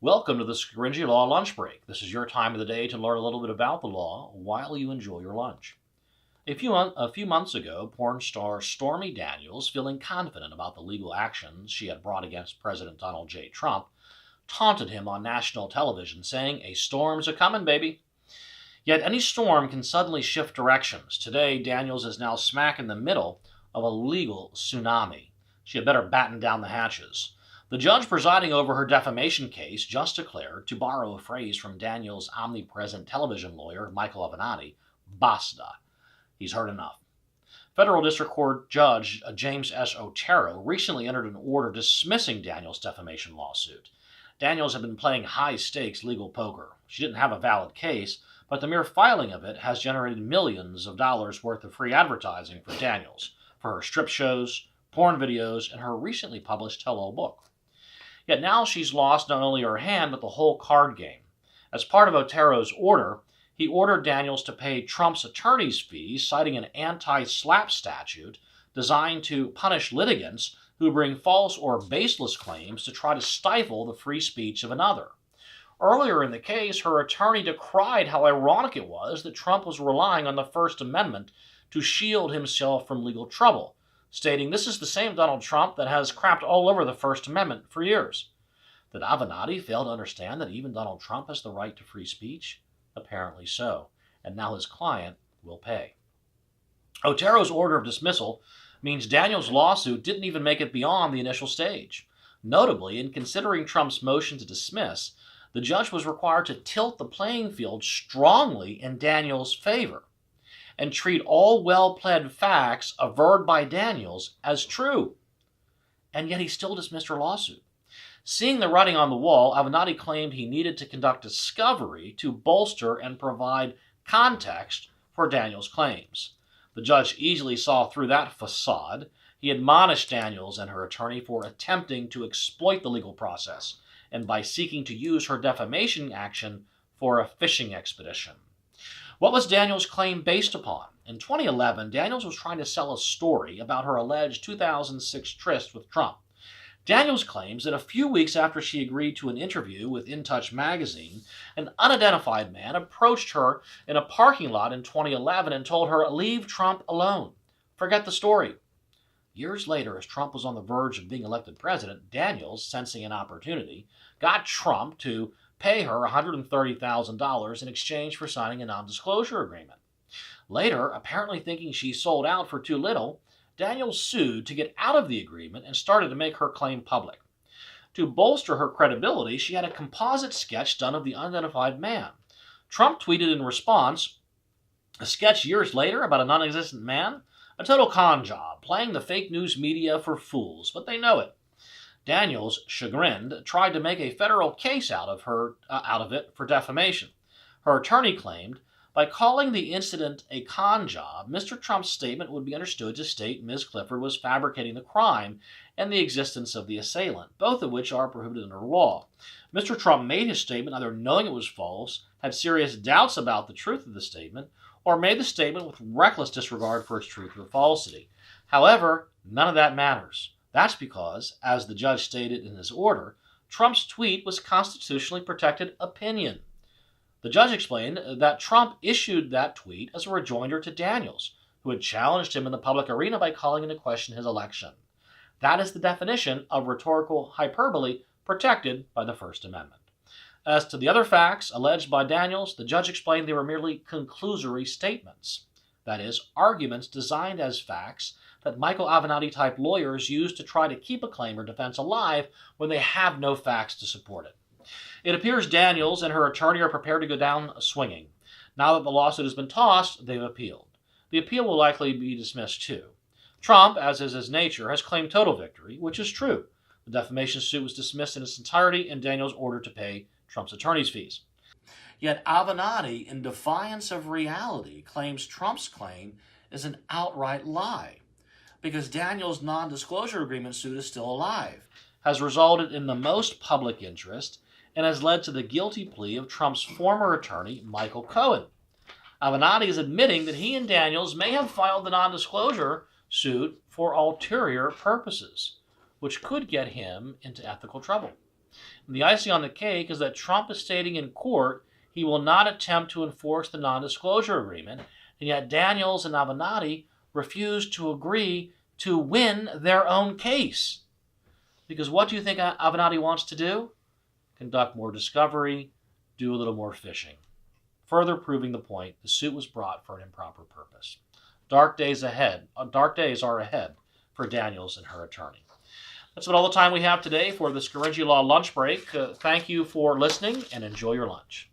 Welcome to the Scaringi Law Lunch Break. This is your time of the day to learn a little bit about the law while you enjoy your lunch. A few months ago, porn star Stormy Daniels, feeling confident about the legal actions she had brought against President Donald J. Trump, taunted him on national television, saying, "A storm's a-comin', baby." Yet any storm can suddenly shift directions. Today, Daniels is now smack in the middle of a legal tsunami. She had better batten down the hatches. The judge presiding over her defamation case just declared, to borrow a phrase from Daniels' omnipresent television lawyer, Michael Avenatti, basta. He's heard enough. Federal District Court Judge James S. Otero recently entered an order dismissing Daniels' defamation lawsuit. Daniels had been playing high-stakes legal poker. She didn't have a valid case, but the mere filing of it has generated millions of dollars worth of free advertising for Daniels, for her strip shows, porn videos, and her recently published tell-all book. Yet now she's lost not only her hand, but the whole card game. As part of Otero's order, he ordered Daniels to pay Trump's attorney's fees, citing an anti-SLAPP statute designed to punish litigants who bring false or baseless claims to try to stifle the free speech of another. Earlier in the case, her attorney decried how ironic it was that Trump was relying on the First Amendment to shield himself from legal trouble, stating this is the same Donald Trump that has crapped all over the First Amendment for years. Did Avenatti fail to understand that even Donald Trump has the right to free speech? Apparently so, and now his client will pay. Otero's order of dismissal means Daniels' lawsuit didn't even make it beyond the initial stage. Notably, in considering Trump's motion to dismiss, the judge was required to tilt the playing field strongly in Daniels' favor and treat all well-pled facts averred by Daniels as true. And yet he still dismissed her lawsuit. Seeing the writing on the wall, Avenatti claimed he needed to conduct discovery to bolster and provide context for Daniels' claims. The judge easily saw through that facade. He admonished Daniels and her attorney for attempting to exploit the legal process and by seeking to use her defamation action for a fishing expedition. What was Daniels' claim based upon? In 2011, Daniels was trying to sell a story about her alleged 2006 tryst with Trump. Daniels claims that a few weeks after she agreed to an interview with In Touch magazine, an unidentified man approached her in a parking lot in 2011 and told her, "Leave Trump alone. Forget the story." Years later, as Trump was on the verge of being elected president, Daniels, sensing an opportunity, got Trump to pay her $130,000 in exchange for signing a non-disclosure agreement. Later, apparently thinking she sold out for too little, Daniels sued to get out of the agreement and started to make her claim public. To bolster her credibility, she had a composite sketch done of the unidentified man. Trump tweeted in response, "A sketch years later about a non-existent man? A total con job, playing the fake news media for fools, but they know it." Daniels, chagrined, tried to make a federal case out of it for defamation. Her attorney claimed, by calling the incident a con job, Mr. Trump's statement would be understood to state Ms. Clifford was fabricating the crime and the existence of the assailant, both of which are prohibited under law. Mr. Trump made his statement either knowing it was false, had serious doubts about the truth of the statement, or made the statement with reckless disregard for its truth or falsity. However, none of that matters. That's because, as the judge stated in his order, Trump's tweet was constitutionally protected opinion. The judge explained that Trump issued that tweet as a rejoinder to Daniels, who had challenged him in the public arena by calling into question his election. That is the definition of rhetorical hyperbole protected by the First Amendment. As to the other facts alleged by Daniels, the judge explained they were merely conclusory statements. That is, arguments designed as facts that Michael Avenatti-type lawyers use to try to keep a claim or defense alive when they have no facts to support it. It appears Daniels and her attorney are prepared to go down swinging. Now that the lawsuit has been tossed, they've appealed. The appeal will likely be dismissed too. Trump, as is his nature, has claimed total victory, which is true. The defamation suit was dismissed in its entirety and Daniels ordered to pay Trump's attorney's fees. Yet Avenatti, in defiance of reality, claims Trump's claim is an outright lie, because Daniels' non-disclosure agreement suit is still alive, has resulted in the most public interest, and has led to the guilty plea of Trump's former attorney, Michael Cohen. Avenatti is admitting that he and Daniels may have filed the non-disclosure suit for ulterior purposes, which could get him into ethical trouble. And the icing on the cake is that Trump is stating in court he will not attempt to enforce the non-disclosure agreement, and yet Daniels and Avenatti refused to agree to win their own case. Because what do you think Avenatti wants to do? Conduct more discovery, do a little more fishing. Further proving the point, the suit was brought for an improper purpose. Dark days are ahead for Daniels and her attorney. That's about all the time we have today for the Scaringi Law Lunch Break. Thank you for listening and enjoy your lunch.